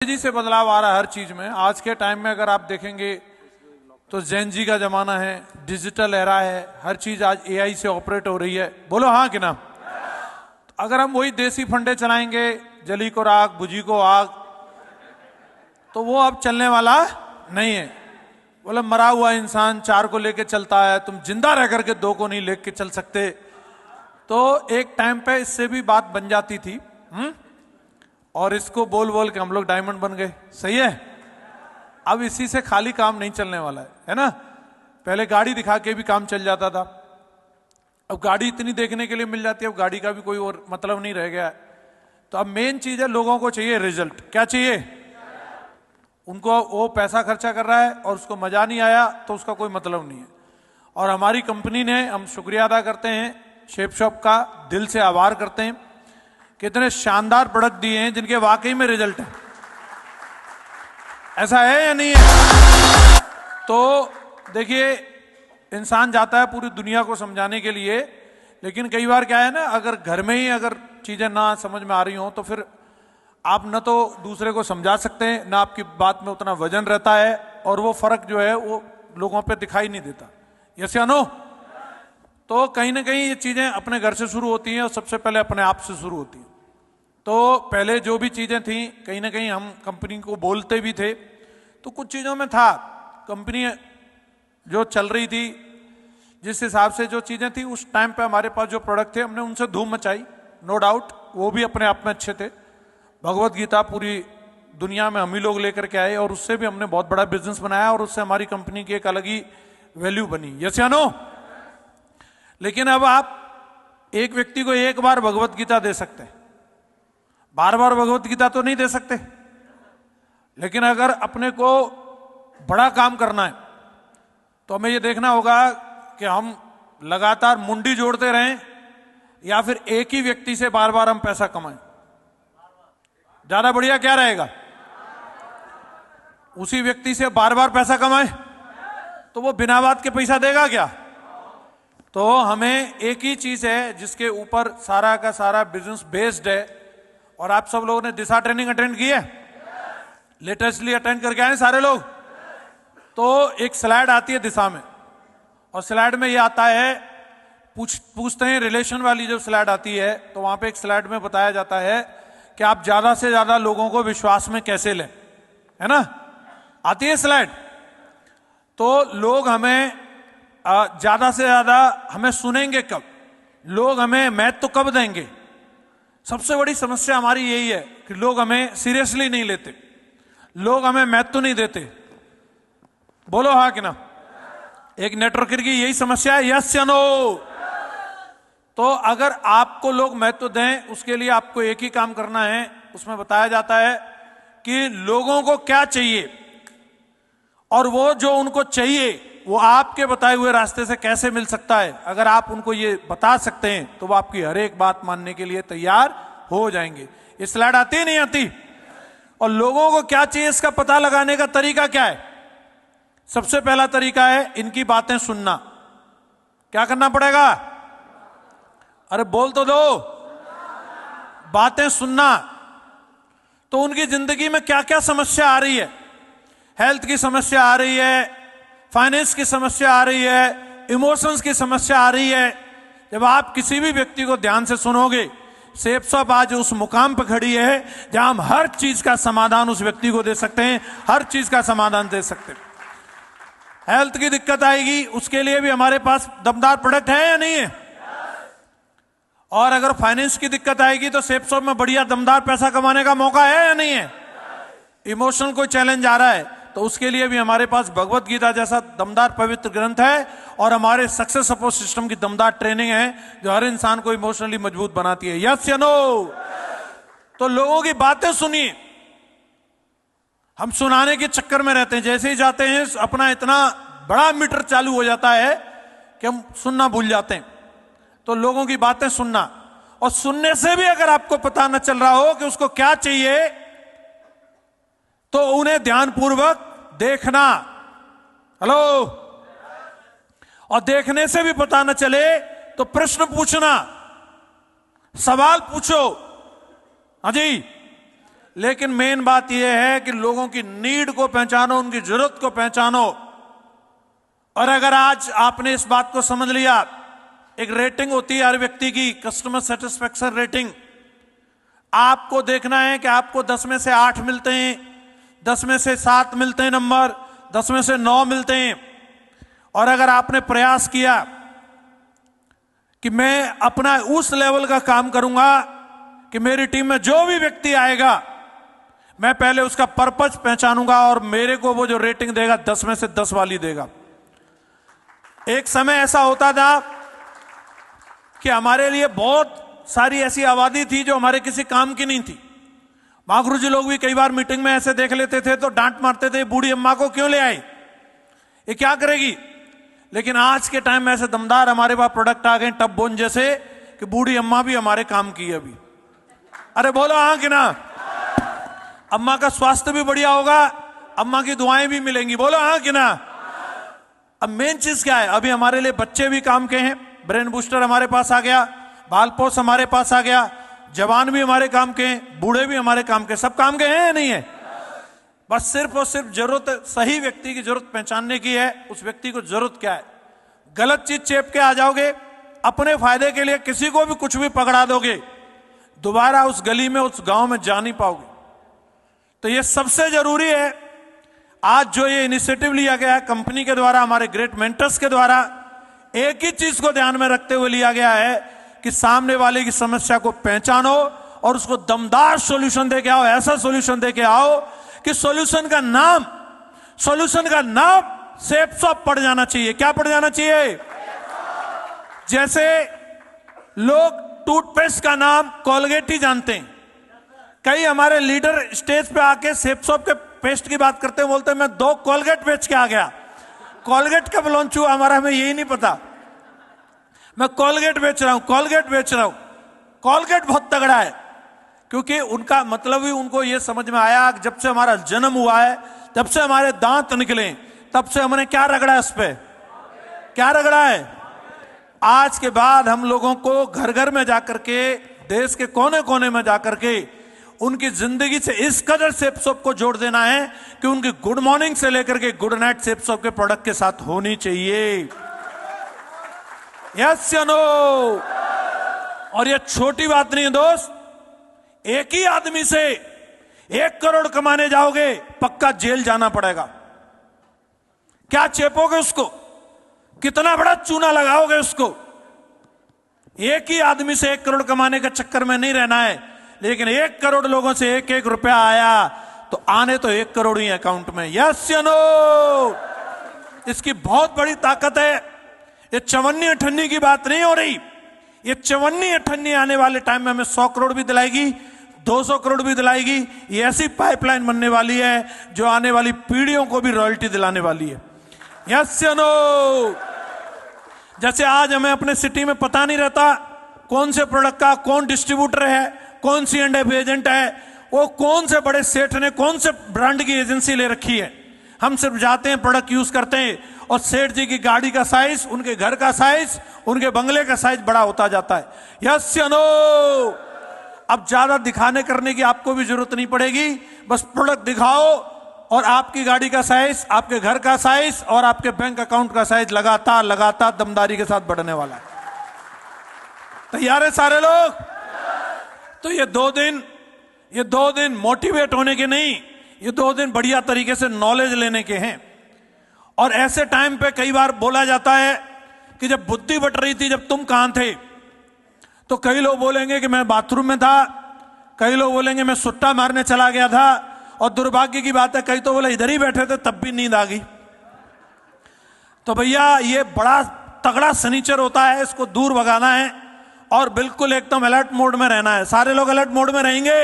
तेजी से बदलाव आ रहा है हर चीज में। आज के टाइम में अगर आप देखेंगे तो जेन जी का जमाना है, डिजिटल एरा है, हर चीज आज एआई से ऑपरेट हो रही है। बोलो हाँ कि ना। अगर हम वही देसी फंडे चलाएंगे, जली को राख बुझी को आग, तो वो अब चलने वाला नहीं है। बोले मरा हुआ इंसान चार को लेके चलता है, तुम जिंदा रह करके दो को नहीं लेके चल सकते। तो एक टाइम पे इससे भी बात बन जाती थी। और इसको बोल बोल के हम लोग डायमंड बन गए। सही है। अब इसी से खाली काम नहीं चलने वाला है ना। पहले गाड़ी दिखा के भी काम चल जाता था, अब गाड़ी इतनी देखने के लिए मिल जाती है, अब गाड़ी का भी कोई और मतलब नहीं रह गया है। तो अब मेन चीज है, लोगों को चाहिए रिजल्ट। क्या चाहिए उनको? वो पैसा खर्चा कर रहा है और उसको मजा नहीं आया तो उसका कोई मतलब नहीं है। और हमारी कंपनी ने, हम शुक्रिया अदा करते हैं शेप शॉप का, दिल से आभार करते हैं, कितने शानदार प्रोडक्ट दिए हैं जिनके वाकई में रिजल्ट है। ऐसा है या नहीं है? तो देखिए, इंसान जाता है पूरी दुनिया को समझाने के लिए, लेकिन कई बार क्या है ना, अगर घर में ही अगर चीजें ना समझ में आ रही हो तो फिर आप न तो दूसरे को समझा सकते हैं, ना आपकी बात में उतना वजन रहता है, और वो फर्क जो है वो लोगों पे दिखाई नहीं देता। यस या नो? तो कहीं ना कहीं ये चीजें अपने घर से शुरू होती हैं और सबसे पहले अपने आप से शुरू होती हैं। तो पहले जो भी चीजें थी, कहीं ना कहीं हम कंपनी को बोलते भी थे, तो कुछ चीजों में था, कंपनी जो चल रही थी, जिस हिसाब से जो चीजें थी उस टाइम पे हमारे पास जो प्रोडक्ट थे, हमने उनसे धूम मचाई, नो डाउट। वो भी अपने आप में अच्छे थे। भगवत गीता पूरी दुनिया में हम ही लोग लेकर के आए और उससे भी हमने बहुत बड़ा बिजनेस बनाया और उससे हमारी कंपनी की एक अलग ही वैल्यू बनी। यस या नो? लेकिन अब आप एक व्यक्ति को एक बार भगवत गीता दे सकते हैं, बार बार भगवत गीता तो नहीं दे सकते। लेकिन अगर अपने को बड़ा काम करना है तो हमें यह देखना होगा कि हम लगातार मुंडी जोड़ते रहें या फिर एक ही व्यक्ति से बार बार हम पैसा कमाएं। ज्यादा बढ़िया क्या रहेगा? उसी व्यक्ति से बार बार पैसा कमाएं तो वो बिना बात के पैसा देगा क्या? तो हमें एक ही चीज है जिसके ऊपर सारा का सारा बिजनेस बेस्ड है। और आप सब लोगों ने दिशा ट्रेनिंग अटेंड की है, लेटेस्टली अटेंड करके आए सारे लोग। तो एक स्लाइड आती है दिशा में, और स्लाइड में ये आता है, पूछते हैं रिलेशन वाली जो स्लाइड आती है, तो वहां पे एक स्लाइड में बताया जाता है कि आप ज्यादा से ज्यादा लोगों को विश्वास में कैसे लें, है ना? आती है स्लाइड। तो लोग हमें ज्यादा से ज्यादा हमें सुनेंगे कब, लोग हमें महत्व तो कब देंगे? सबसे बड़ी समस्या हमारी यही है कि लोग हमें सीरियसली नहीं लेते, लोग हमें महत्व तो नहीं देते। बोलो हाँ कि ना। एक नेटवर्कर की यही समस्या है। यस या नो? तो अगर आपको लोग महत्व दें, उसके लिए आपको एक ही काम करना है। उसमें बताया जाता है कि लोगों को क्या चाहिए और वो जो उनको चाहिए वो आपके बताए हुए रास्ते से कैसे मिल सकता है। अगर आप उनको ये बता सकते हैं तो वो आपकी हर एक बात मानने के लिए तैयार हो जाएंगे। ये स्लाइड आती है नहीं आती? और लोगों को क्या चाहिए इसका पता लगाने का तरीका क्या है? सबसे पहला तरीका है इनकी बातें सुनना। क्या करना पड़ेगा? अरे बोल तो दो। बातें सुनना। तो उनकी जिंदगी में क्या क्या समस्या आ रही है? हेल्थ की समस्या आ रही है, फाइनेंस की समस्या आ रही है, इमोशंस की समस्या आ रही है। जब आप किसी भी व्यक्ति को ध्यान से सुनोगे, शेप शॉप आज उस मुकाम पर खड़ी है जहां हम हर चीज का समाधान उस व्यक्ति को दे सकते हैं, हर चीज का समाधान दे सकते हैं। हेल्थ की दिक्कत आएगी, उसके लिए भी हमारे पास दमदार प्रोडक्ट है या नहीं है? और अगर फाइनेंस की दिक्कत आएगी तो शेप शॉप में बढ़िया दमदार पैसा कमाने का मौका है या नहीं है? इमोशनल कोई चैलेंज आ रहा है तो उसके लिए भी हमारे पास भगवत गीता जैसा दमदार पवित्र ग्रंथ है, और हमारे सक्सेस सपोर्ट सिस्टम की दमदार ट्रेनिंग है जो हर इंसान को इमोशनली मजबूत बनाती है। यस या नो? तो लोगों की बातें सुनिए। हम सुनाने के चक्कर में रहते हैं, जैसे ही जाते हैं अपना इतना बड़ा मीटर चालू हो जाता है कि हम सुनना भूल जाते हैं। तो लोगों की बातें सुनना, और सुनने से भी अगर आपको पता न चल रहा हो कि उसको क्या चाहिए तो उन्हें ध्यानपूर्वक देखना। हेलो? और देखने से भी पता न चले तो प्रश्न पूछना, सवाल पूछो। हाँ जी, लेकिन मेन बात यह है कि लोगों की नीड को पहचानो, उनकी जरूरत को पहचानो। और अगर आज आपने इस बात को समझ लिया, एक रेटिंग होती है हर व्यक्ति की, कस्टमर सेटिस्फेक्शन रेटिंग। आपको देखना है कि आपको 10 में से 8 मिलते हैं, 10 में से 7 मिलते हैं नंबर, 10 में से 9 मिलते हैं। और अगर आपने प्रयास किया कि मैं अपना उस लेवल का काम करूंगा कि मेरी टीम में जो भी व्यक्ति आएगा मैं पहले उसका पर्पस पहचानूंगा और मेरे को वो जो रेटिंग देगा 10 में से 10 वाली देगा। एक समय ऐसा होता था कि हमारे लिए बहुत सारी ऐसी आबादी थी जो हमारे किसी काम की नहीं थी। महागुरु जी लोग भी कई बार मीटिंग में ऐसे देख लेते थे तो डांट मारते थे, बूढ़ी अम्मा को क्यों ले आए, ये क्या करेगी। लेकिन आज के टाइम में ऐसे दमदार हमारे पास प्रोडक्ट आ गए टब बोन जैसे कि बूढ़ी अम्मा भी हमारे काम की है अभी। अरे बोलो हाँ कि ना। अम्मा का स्वास्थ्य भी बढ़िया होगा, अम्मा की दुआएं भी मिलेंगी, बोलो हाँ कि ना। अब मेन चीज क्या है, अभी हमारे लिए बच्चे भी काम के हैं, ब्रेन बूस्टर हमारे पास आ गया, बालपोष हमारे पास आ गया, जवान भी हमारे काम के हैं, बूढ़े भी हमारे काम के, सब काम के हैं या नहीं है। बस सिर्फ और सिर्फ जरूरत सही व्यक्ति की जरूरत पहचानने की है। उस व्यक्ति को जरूरत क्या है। गलत चीज चेप के आ जाओगे, अपने फायदे के लिए किसी को भी कुछ भी पकड़ा दोगे, दोबारा उस गली में उस गांव में जा नहीं पाओगे। तो ये सबसे जरूरी है। आज जो ये इनिशिएटिव लिया गया है कंपनी के द्वारा, हमारे ग्रेट मेंटर्स के द्वारा, एक ही चीज को ध्यान में रखते हुए लिया गया है कि सामने वाले की समस्या को पहचानो और उसको दमदार सॉल्यूशन देके आओ। ऐसा सॉल्यूशन देके आओ कि सॉल्यूशन का नाम सेफ सॉप पड़ जाना चाहिए। क्या पड़ जाना चाहिए। जैसे लोग टूथपेस्ट का नाम कोलगेट ही जानते हैं, कई हमारे लीडर स्टेज पे आके सेफ सॉप के पेस्ट की बात करते हैं, बोलते हैं मैं 2 कोलगेट बेच के आ गया। कोलगेट कब लॉन्च हुआ हमारा हमें यही नहीं पता। मैं कोलगेट बेच रहा हूं, कोलगेट बेच रहा हूं। कोलगेट बहुत तगड़ा है क्योंकि उनका मतलब ही उनको यह समझ में आया जब से हमारा जन्म हुआ है, जब से हमारे दांत निकले, तब से हमने क्या रगड़ा है, उस पे क्या रगड़ा है। आज के बाद हम लोगों को घर घर में जाकर के, देश के कोने कोने में जाकर के उनकी जिंदगी से इस कदर सेफ सॉप को जोड़ देना है कि उनकी गुड मॉर्निंग से लेकर के गुड नाइट सेफ सॉप के प्रोडक्ट के साथ होनी चाहिए। यस या नो। और ये छोटी बात नहीं है दोस्त, एक ही आदमी से 1 करोड़ कमाने जाओगे पक्का जेल जाना पड़ेगा। क्या चेपोगे उसको, कितना बड़ा चूना लगाओगे उसको। एक ही आदमी से 1 करोड़ कमाने के चक्कर में नहीं रहना है, लेकिन 1 करोड़ लोगों से 1-1 रुपया आया तो आने तो 1 करोड़ ही अकाउंट में। यस या नो। इसकी बहुत बड़ी ताकत है। ये चवन्नी अठन्नी की बात नहीं हो रही, ये चवन्नी अठन्नी आने वाले टाइम में हमें 100 करोड़ भी दिलाएगी, 200 करोड़ भी दिलाएगी। ये ऐसी पाइपलाइन बनने वाली है जो आने वाली पीढ़ियों को भी रॉयल्टी दिलाने वाली है। यस या नो। जैसे आज हमें अपने सिटी में पता नहीं रहता कौन से प्रोडक्ट का कौन डिस्ट्रीब्यूटर है, कौन सी एंड एजेंट है, वो कौन से बड़े सेठ ने कौन से ब्रांड की एजेंसी ले रखी है। हम सिर्फ जाते हैं, प्रोडक्ट यूज करते हैं और सेठ जी की गाड़ी का साइज, उनके घर का साइज, उनके बंगले का साइज बड़ा होता जाता है। यस या नो। अब ज्यादा दिखाने करने की आपको भी जरूरत नहीं पड़ेगी, बस प्रोडक्ट दिखाओ और आपकी गाड़ी का साइज, आपके घर का साइज और आपके बैंक अकाउंट का साइज लगातार लगातार दमदारी के साथ बढ़ने वाला है। तैयार है सारे लोग। तो ये 2 दिन मोटिवेट होने के नहीं, ये 2 दिन बढ़िया तरीके से नॉलेज लेने के हैं। और ऐसे टाइम पे कई बार बोला जाता है कि जब बुद्धि बट रही थी, जब तुम कहां थे, तो कई लोग बोलेंगे कि मैं बाथरूम में था, कई लोग बोलेंगे मैं सुट्टा मारने चला गया था, और दुर्भाग्य की बात है कई तो बोले इधर ही बैठे थे तब भी नींद आ गई। तो भैया ये बड़ा तगड़ा सनीचर होता है, इसको दूर भगाना है और बिल्कुल एकदम अलर्ट मोड में रहना है। सारे लोग अलर्ट मोड में रहेंगे।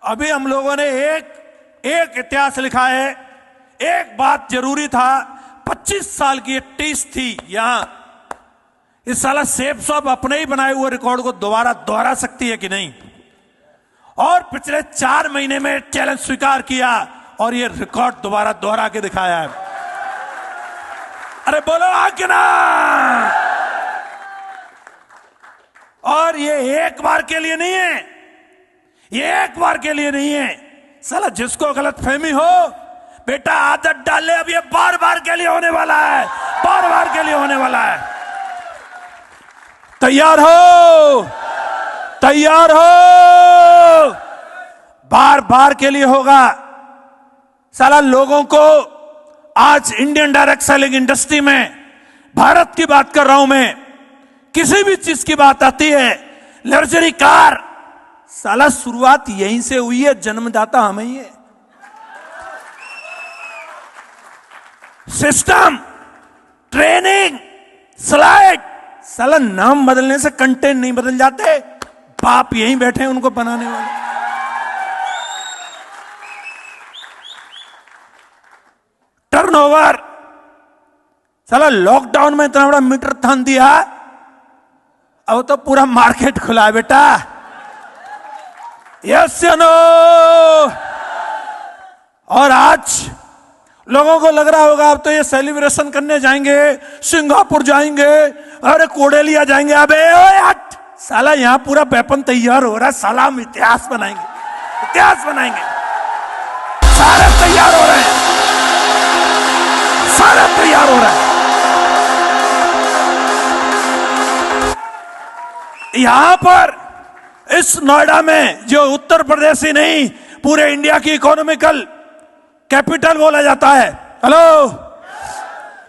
अभी हम लोगों ने एक इतिहास लिखा है। एक बात जरूरी था, 25 साल की एक टीस थी यहां, इस साला सेफ सॉप अपने ही बनाए हुए रिकॉर्ड को दोबारा दोहरा सकती है कि नहीं। और पिछले 4 महीने में चैलेंज स्वीकार किया और ये रिकॉर्ड दोबारा दोहरा के दिखाया है। अरे बोलो आगे ना। और ये एक बार के लिए नहीं है, ये एक बार के लिए नहीं है। साला जिसको गलत फहमी हो, बेटा आदत डाले, अब ये बार बार के लिए होने वाला है, बार बार के लिए होने वाला है। तैयार हो, तैयार हो, बार बार के लिए होगा। साला लोगों को आज इंडियन डायरेक्ट सेलिंग इंडस्ट्री में, भारत की बात कर रहा हूं मैं, किसी भी चीज की बात आती है, लग्जरी कार, साला शुरुआत यहीं से हुई है, जन्मदाता हमें ही है। सिस्टम, ट्रेनिंग, स्लाइड, साला नाम बदलने से कंटेंट नहीं बदल जाते, बाप यहीं बैठे हैं उनको बनाने वाले। टर्नओवर, साला लॉकडाउन में इतना बड़ा मीटर थान दिया, अब तो पूरा मार्केट खुला है बेटा। यस या नो? और आज लोगों को लग रहा होगा अब तो ये सेलिब्रेशन करने जाएंगे, सिंगापुर जाएंगे, अरे कोडेलिया जाएंगे। अबे हट साला, यहां पूरा वेपन तैयार हो रहा है। साला हम इतिहास बनाएंगे, इतिहास बनाएंगे। सारे तैयार हो रहे हैं, सारा तैयार हो रहा है। यहां पर इस नोएडा में, जो उत्तर प्रदेश ही नहीं पूरे इंडिया की इकोनॉमिकल कैपिटल बोला जाता है, हेलो,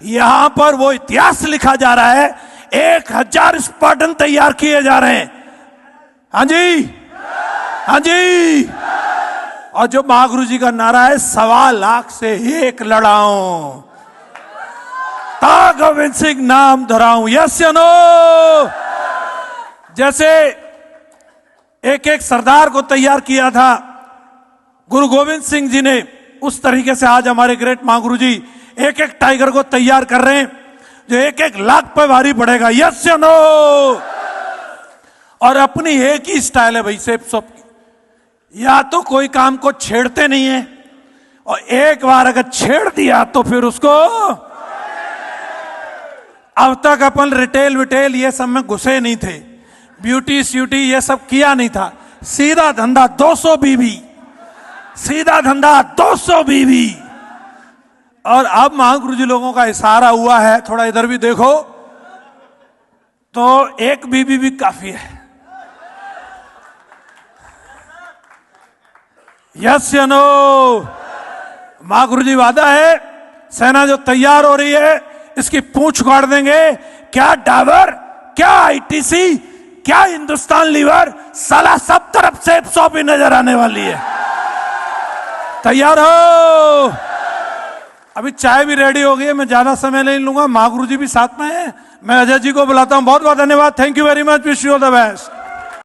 यहां पर वो इतिहास लिखा जा रहा है। 1000 स्पार्टन तैयार किए जा रहे हैं। हाँ जी, हाँ जी। और जो महागुरु जी का नारा है, 1.25 लाख से 1 लड़ाऊं, ता गोविंद सिंह नाम धराऊं। यस या नो? जैसे एक एक सरदार को तैयार किया था गुरु गोविंद सिंह जी ने, उस तरीके से आज हमारे ग्रेट महागुरु जी एक एक टाइगर को तैयार कर रहे हैं, जो 1-1 लाख पे भारी पड़ेगा। यस या नो? और अपनी एक ही स्टाइल है भाई सब, या तो कोई काम को छेड़ते नहीं है, और एक बार अगर छेड़ दिया तो फिर उसको, अब तक अपन रिटेल विटेल ये सब में घुसे नहीं थे, ब्यूटी स्यूटी ये सब किया नहीं था। सीधा धंधा 200 बीवी, सीधा धंधा 200 बीवी। और अब महागुरु जी लोगों का इशारा हुआ है, थोड़ा इधर भी देखो, तो 1 बीवी भी काफी है। यस या नो? महागुरु जी वादा है, सेना जो तैयार हो रही है इसकी पूंछ उखाड़ देंगे। क्या डाबर, क्या आईटीसी, क्या हिंदुस्तान लीवर, साला सब तरफ से सौंपी नजर आने वाली है। तैयार हो? अभी चाय भी रेडी हो गई है, मैं ज्यादा समय नहीं लूंगा, महागुरु जी भी साथ में हैं। मैं अजय जी को बुलाता हूं। बहुत बहुत धन्यवाद, thank you very much, wish you all the best.